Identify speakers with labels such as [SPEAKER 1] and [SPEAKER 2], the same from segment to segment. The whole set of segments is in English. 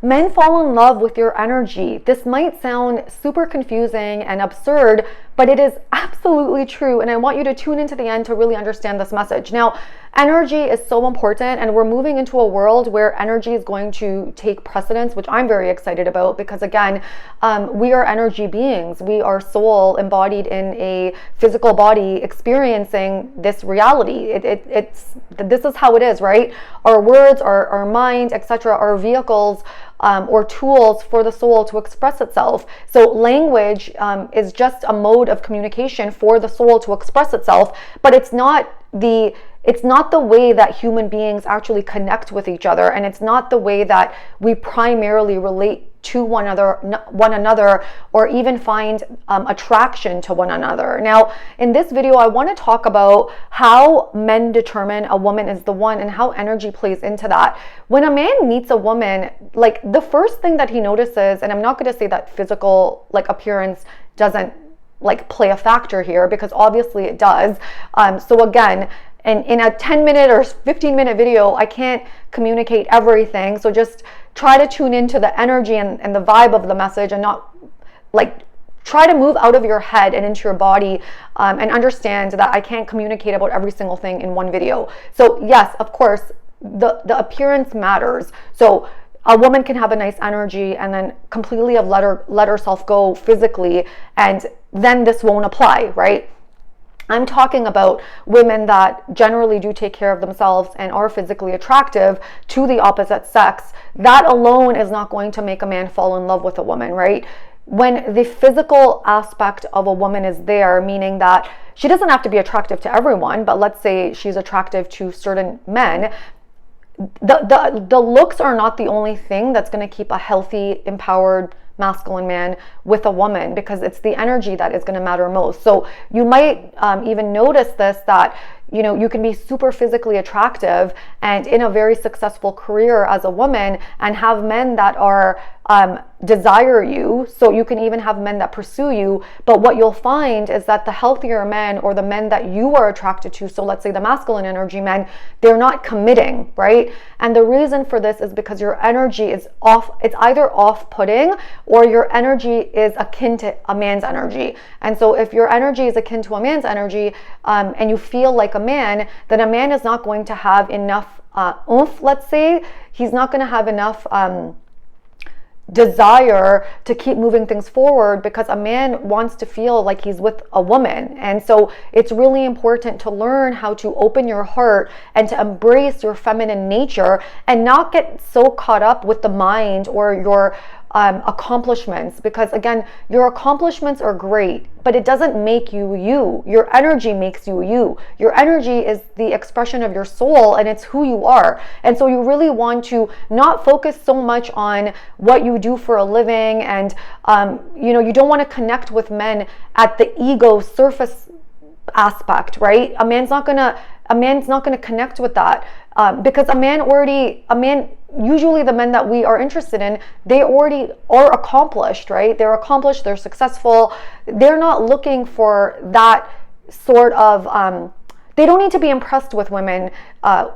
[SPEAKER 1] Men fall in love with your energy. This might sound super confusing and absurd, but it is absolutely true. And I want you to tune into the end to really understand this message. Now, energy is so important, and we're moving into a world where energy is going to take precedence, which I'm very excited about because, again, we are energy beings. We are soul embodied in a physical body experiencing this reality. This is how it is, right? Our words, our mind, etc., are vehicles or tools for the soul to express itself. So language is just a mode of communication for the soul to express itself, but it's not the way that human beings actually connect with each other, and it's not the way that we primarily relate to one another, or even find attraction to one another. Now, in this video, I want to talk about how men determine a woman is the one and how energy plays into that. When a man meets a woman, like, the first thing that he notices, and I'm not going to say that physical appearance doesn't play a factor here, because obviously it does. So again, in a 10-minute or 15-minute video, I can't communicate everything. So just try to tune into the energy and the vibe of the message, and not try to move out of your head and into your body, and understand that I can't communicate about every single thing in one video. So yes, of course, the appearance matters. So a woman can have a nice energy and then completely let herself go physically, and then this won't apply, right? I'm talking about women that generally do take care of themselves and are physically attractive to the opposite sex. That alone is not going to make a man fall in love with a woman, right? When the physical aspect of a woman is there, meaning that she doesn't have to be attractive to everyone, but let's say she's attractive to certain men, the looks are not the only thing that's going to keep a healthy, empowered, masculine man with a woman, because it's the energy that is going to matter most. So you might even notice this, that you can be super physically attractive and in a very successful career as a woman, and have men that are desire you. So you can even have men that pursue you, but what you'll find is that the healthier men, or the men that you are attracted to, so let's say the masculine energy men, they're not committing, right? And the reason for this is because your energy is off. It's either off-putting, or your energy is akin to a man's energy. And so if your energy is akin to a man's energy, and you feel like a man, then a man is not going to have enough oomph, let's say. He's not going to have enough desire to keep moving things forward, because a man wants to feel like he's with a woman. And so it's really important to learn how to open your heart and to embrace your feminine nature, and not get so caught up with the mind or your accomplishments, because again, your accomplishments are great, but it doesn't make you you. Your energy makes you you. Your energy is the expression of your soul, and it's who you are. And so you really want to not focus so much on what you do for a living, and you don't want to connect with men at the ego surface aspect, right? A man's not gonna connect with that, because a man, usually the men that we are interested in, they already are accomplished, right? They're accomplished, they're successful. They're not looking for that sort of, they don't need to be impressed with women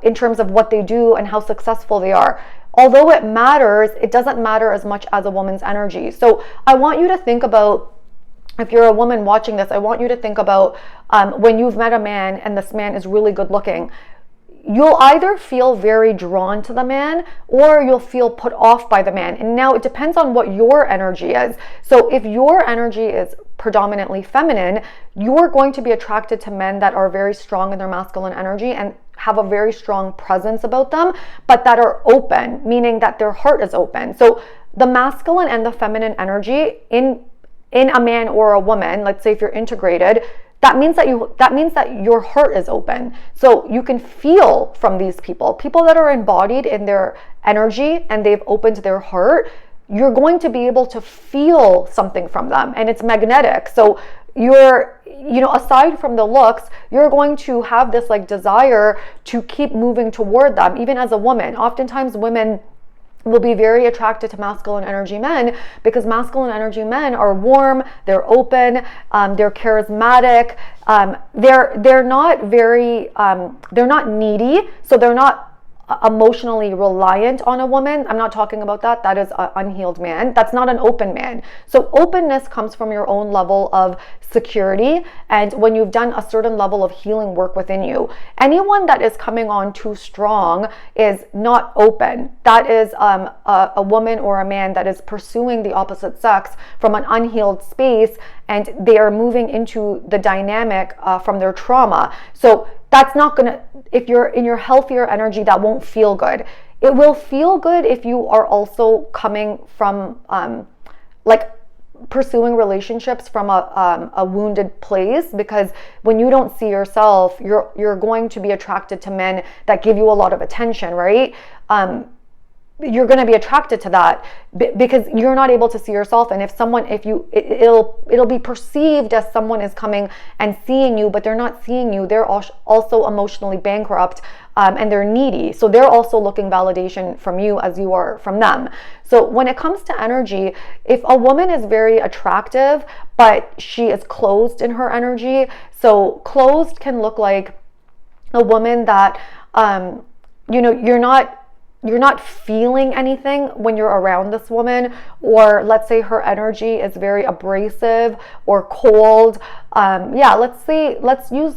[SPEAKER 1] in terms of what they do and how successful they are. Although it matters, it doesn't matter as much as a woman's energy. So I want you to think about, if you're a woman watching this, I want you to think about when you've met a man and this man is really good looking. You'll either feel very drawn to the man, or you'll feel put off by the man. And now it depends on what your energy is. So if your energy is predominantly feminine, you're going to be attracted to men that are very strong in their masculine energy and have a very strong presence about them, but that are open, meaning that their heart is open. So the masculine and the feminine energy in a man or a woman, let's say if you're integrated, that means that your heart is open. So you can feel from these people that are embodied in their energy and they've opened their heart. You're going to be able to feel something from them, and it's magnetic. So you're, aside from the looks, you're going to have this desire to keep moving toward them. Even as a woman, oftentimes women will be very attracted to masculine energy men, because masculine energy men are warm, they're open, they're charismatic, they're not needy, so they're not emotionally reliant on a woman. I'm not talking about that. That is an unhealed man. That's not an open man. So openness comes from your own level of security, and when you've done a certain level of healing work within you. Anyone that is coming on too strong is not open. That is a woman or a man that is pursuing the opposite sex from an unhealed space, and they are moving into the dynamic from their trauma. So that's not gonna, if you're in your healthier energy, that won't feel good. It will feel good if you are also coming from like pursuing relationships from a wounded place, because when you don't see yourself, you're going to be attracted to men that give you a lot of attention, right? You're going to be attracted to that because you're not able to see yourself. And it'll be perceived as someone is coming and seeing you, but they're not seeing you. They're also emotionally bankrupt, and they're needy. So they're also looking validation from you as you are from them. So when it comes to energy, if a woman is very attractive, but she is closed in her energy, so closed can look like a woman that, you're not feeling anything when you're around this woman, or let's say her energy is very abrasive or cold. Let's use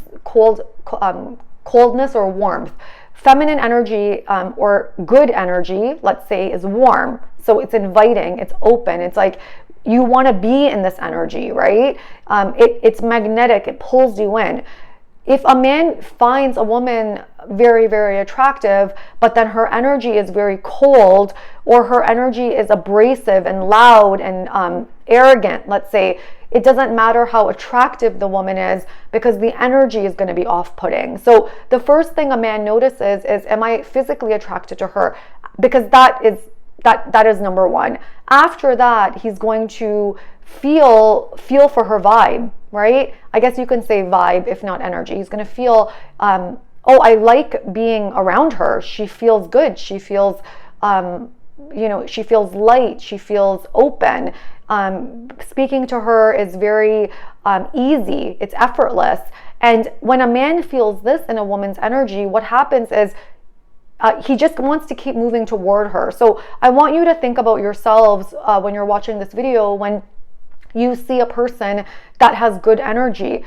[SPEAKER 1] coldness or warmth. Feminine energy or good energy, let's say, is warm. So it's inviting, it's open. It's like you want to be in this energy, right? It's magnetic, it pulls you in. If a man finds a woman very, very attractive, but then her energy is very cold, or her energy is abrasive and loud and arrogant, let's say, it doesn't matter how attractive the woman is, because the energy is going to be off-putting. So the first thing a man notices is, am I physically attracted to her? Because that is number one. After that, he's going to feel for her vibe, right? I guess you can say vibe, if not energy. He's going to feel, I like being around her. She feels good. She feels, she feels light. She feels open. Speaking to her is very easy. It's effortless. And when a man feels this in a woman's energy, what happens is he just wants to keep moving toward her. So I want you to think about yourselves when you're watching this video, when you see a person that has good energy.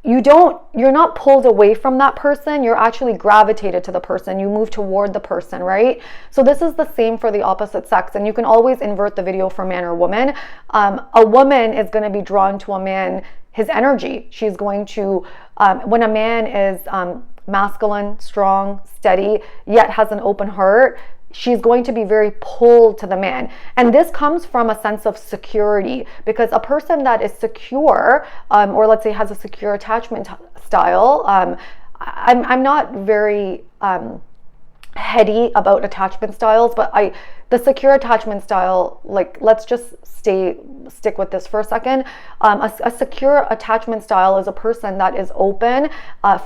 [SPEAKER 1] You're not pulled away from that person. You're actually gravitated to the person. You move toward the person, right? So this is the same for the opposite sex. And you can always invert the video for man or woman. A woman is going to be drawn to a man, his energy. She's going to, when a man is masculine, strong, steady, yet has an open heart, she's going to be very pulled to the man. And this comes from a sense of security, because a person that is secure, or let's say has a secure attachment style, I'm not very heady about attachment styles, but the secure attachment style, like, let's just stick with this for a second. A secure attachment style is a person that is open,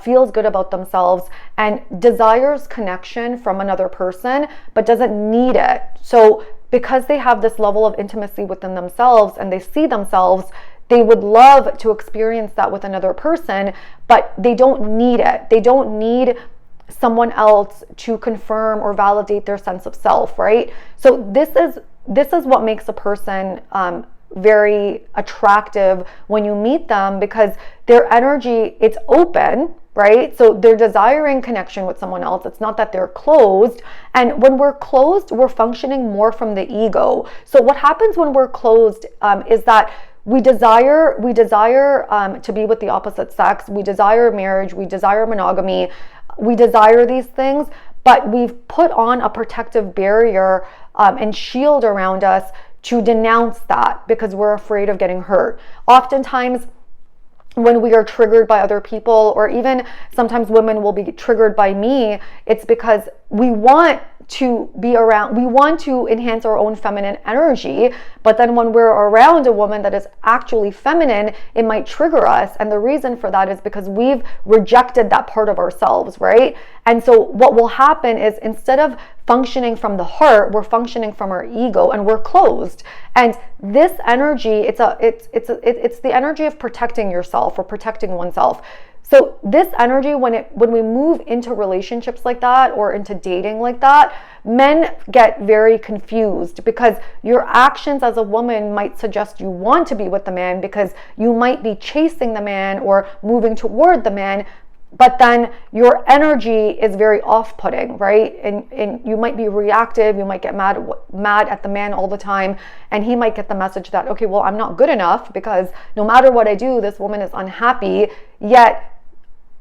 [SPEAKER 1] feels good about themselves, and desires connection from another person, but doesn't need it. So because they have this level of intimacy within themselves and they see themselves, they would love to experience that with another person, but they don't need it. They don't need someone else to confirm or validate their sense of self, right? So this is what makes a person very attractive when you meet them, because their energy, it's open, right? So they're desiring connection with someone else. It's not that they're closed. And when we're closed, we're functioning more from the ego. So what happens when we're closed is that we desire to be with the opposite sex. We desire marriage. We desire monogamy. We desire these things, but we've put on a protective barrier and shield around us to denounce that, because we're afraid of getting hurt. Oftentimes, when we are triggered by other people, or even sometimes women will be triggered by me, it's because we want to be around, we want to enhance our own feminine energy, but then when we're around a woman that is actually feminine, it might trigger us. And the reason for that is because we've rejected that part of ourselves, right? And so what will happen is, instead of functioning from the heart, we're functioning from our ego, and we're closed. And this energy, it's the energy of protecting yourself or protecting oneself. So this energy, when we move into relationships like that or into dating like that, men get very confused because your actions as a woman might suggest you want to be with the man because you might be chasing the man or moving toward the man, but then your energy is very off-putting, right? And you might be reactive, you might get mad at the man all the time, and he might get the message that, okay, well, I'm not good enough because no matter what I do, this woman is unhappy, yet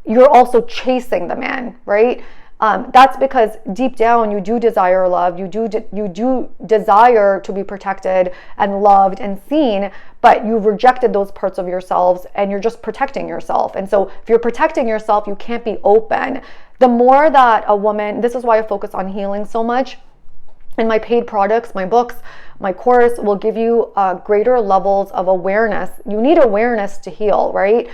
[SPEAKER 1] you're also chasing the man, right? That's because deep down you do desire love, you do desire to be protected and loved and seen, but you've rejected those parts of yourselves and you're just protecting yourself. And so if you're protecting yourself, you can't be open. The more that a woman, this is why I focus on healing so much. In my paid products, my books, my course will give you greater levels of awareness. You need awareness to heal, right?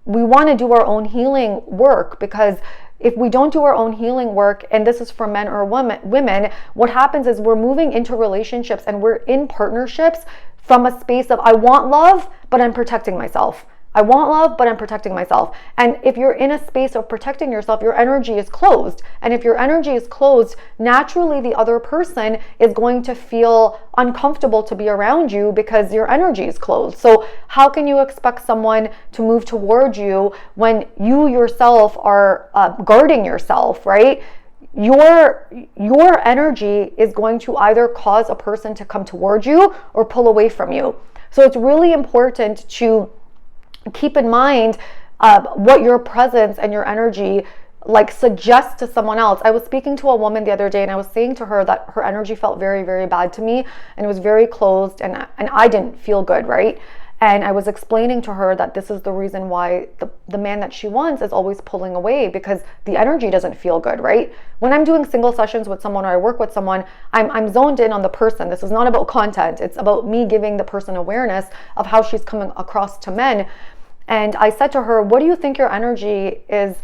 [SPEAKER 1] We want to do our own healing work because if we don't do our own healing work, and this is for men or women, what happens is we're moving into relationships and we're in partnerships from a space of, I want love, but I'm protecting myself. I want love, but I'm protecting myself. And if you're in a space of protecting yourself, your energy is closed. And if your energy is closed, naturally the other person is going to feel uncomfortable to be around you because your energy is closed. So how can you expect someone to move towards you when you yourself are guarding yourself, right? Your energy is going to either cause a person to come towards you or pull away from you. So it's really important to keep in mind what your presence and your energy like suggests to someone else. I was speaking to a woman the other day and I was saying to her that her energy felt very, very bad to me and it was very closed and I didn't feel good, right? And I was explaining to her that this is the reason why the man that she wants is always pulling away because the energy doesn't feel good, right? When I'm doing single sessions with someone or I work with someone, I'm zoned in on the person. This is not about content. It's about me giving the person awareness of how she's coming across to men. And I said to her, what do you think your energy is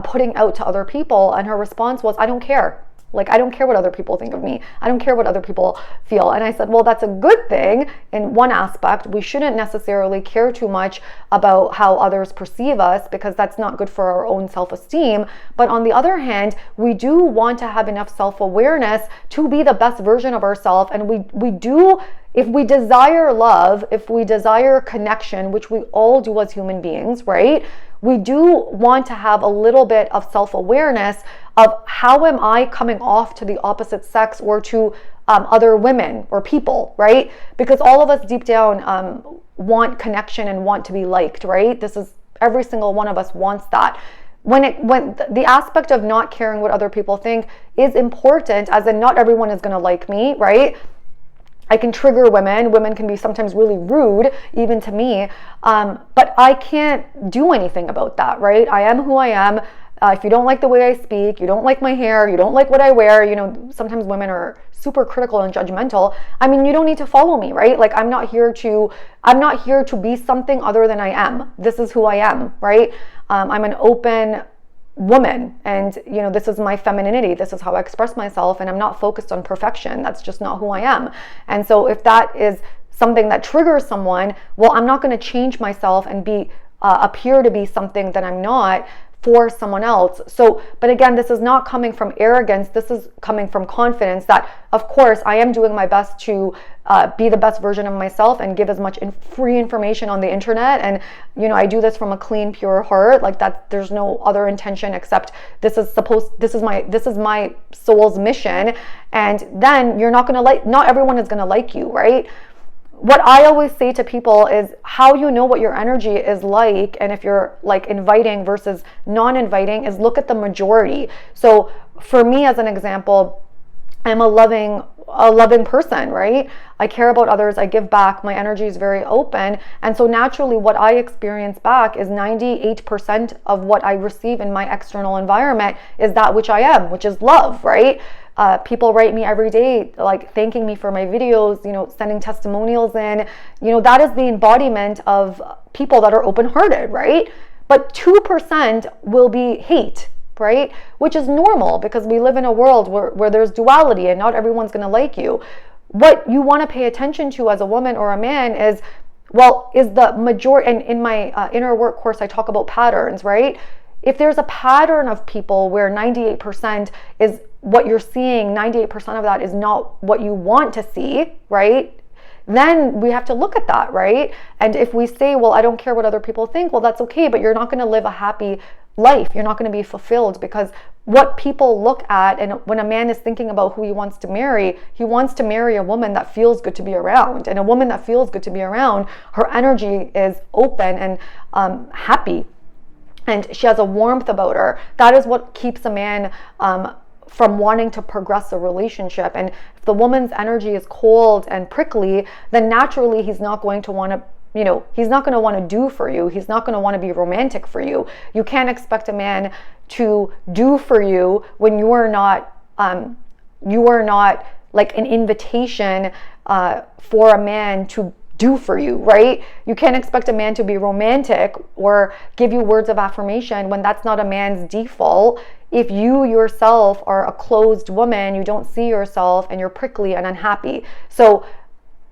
[SPEAKER 1] putting out to other people? And her response was, I don't care. Like, I don't care what other people think of me. I don't care what other people feel. And I said, well, that's a good thing in one aspect. We shouldn't necessarily care too much about how others perceive us because that's not good for our own self-esteem. But on the other hand, we do want to have enough self-awareness to be the best version of ourselves. And we do, if we desire love, if we desire connection, which we all do as human beings, right? We do want to have a little bit of self-awareness of how am I coming off to the opposite sex or to other women or people, right? Because all of us deep down want connection and want to be liked, right? This is, every single one of us wants that. When the aspect of not caring what other people think is important, as in not everyone is going to like me, right? I can trigger women. Women can be sometimes really rude, even to me. But I can't do anything about that, right? I am who I am. If you don't like the way I speak, you don't like my hair, you don't like what I wear, you know, sometimes women are super critical and judgmental. I mean, you don't need to follow me, right? Like, I'm not here to be something other than I am. This is who I am, right? I'm an open woman and you know, this is my femininity, this is how I express myself, and I'm not focused on perfection. That's just not who I am. And so if that is something that triggers someone, well, I'm not going to change myself and be appear to be something that I'm not for someone else. So, but again, this is not coming from arrogance. This is coming from confidence that, of course, I am doing my best to be the best version of myself and give as much free information on the internet. And, you know, I do this from a clean, pure heart. Like that, there's no other intention except this is my soul's mission. And then not everyone is going to like you, right? What I always say to people is how you know what your energy is like, and if you're like inviting versus non-inviting, is look at the majority. So for me, as an example, I'm a loving person, right? I care about others, I give back, my energy is very open. And so naturally what I experience back is 98% of what I receive in my external environment is that which I am, which is love, right? People write me every day, like thanking me for my videos, you know, sending testimonials in, you know, that is the embodiment of people that are open-hearted, right? But 2% will be hate, right? Which is normal because we live in a world where there's duality and not everyone's going to like you. What you want to pay attention to as a woman or a man is Well, is the majority, and in my inner work course, I talk about patterns, right? If there's a pattern of people where 98% is what you're seeing, 98% of that is not what you want to see, right? Then we have to look at that, right? And if we say, well, I don't care what other people think, well, that's okay, but you're not going to live a happy life. You're not going to be fulfilled, because what people look at, and when a man is thinking about who he wants to marry a woman that feels good to be around. And a woman that feels good to be around, her energy is open and happy, and she has a warmth about her. That is what keeps a man from wanting to progress a relationship. And if the woman's energy is cold and prickly, then naturally he's not going to want to, he's not going to want to do for you. He's not going to want to be romantic for you. You can't expect a man to do for you when you are not like an invitation for a man to do for you, right? You can't expect a man to be romantic or give you words of affirmation when that's not a man's default. If you yourself are a closed woman, you don't see yourself, and you're prickly and unhappy. So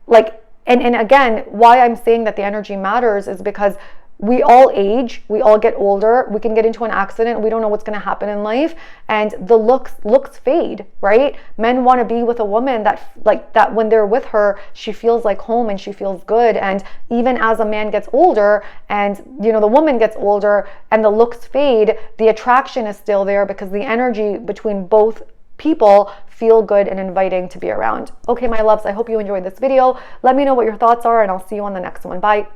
[SPEAKER 1] like, and again, why I'm saying that the energy matters is because we all age, we all get older, we can get into an accident, we don't know what's going to happen in life, and the looks fade, right? Men want to be with a woman that when they're with her, she feels like home and she feels good. And even as a man gets older and the woman gets older and the looks fade, the attraction is still there because the energy between both people feel good and inviting to be around. Okay, my loves, I hope you enjoyed this video. Let me know what your thoughts are, and I'll see you on the next one. Bye.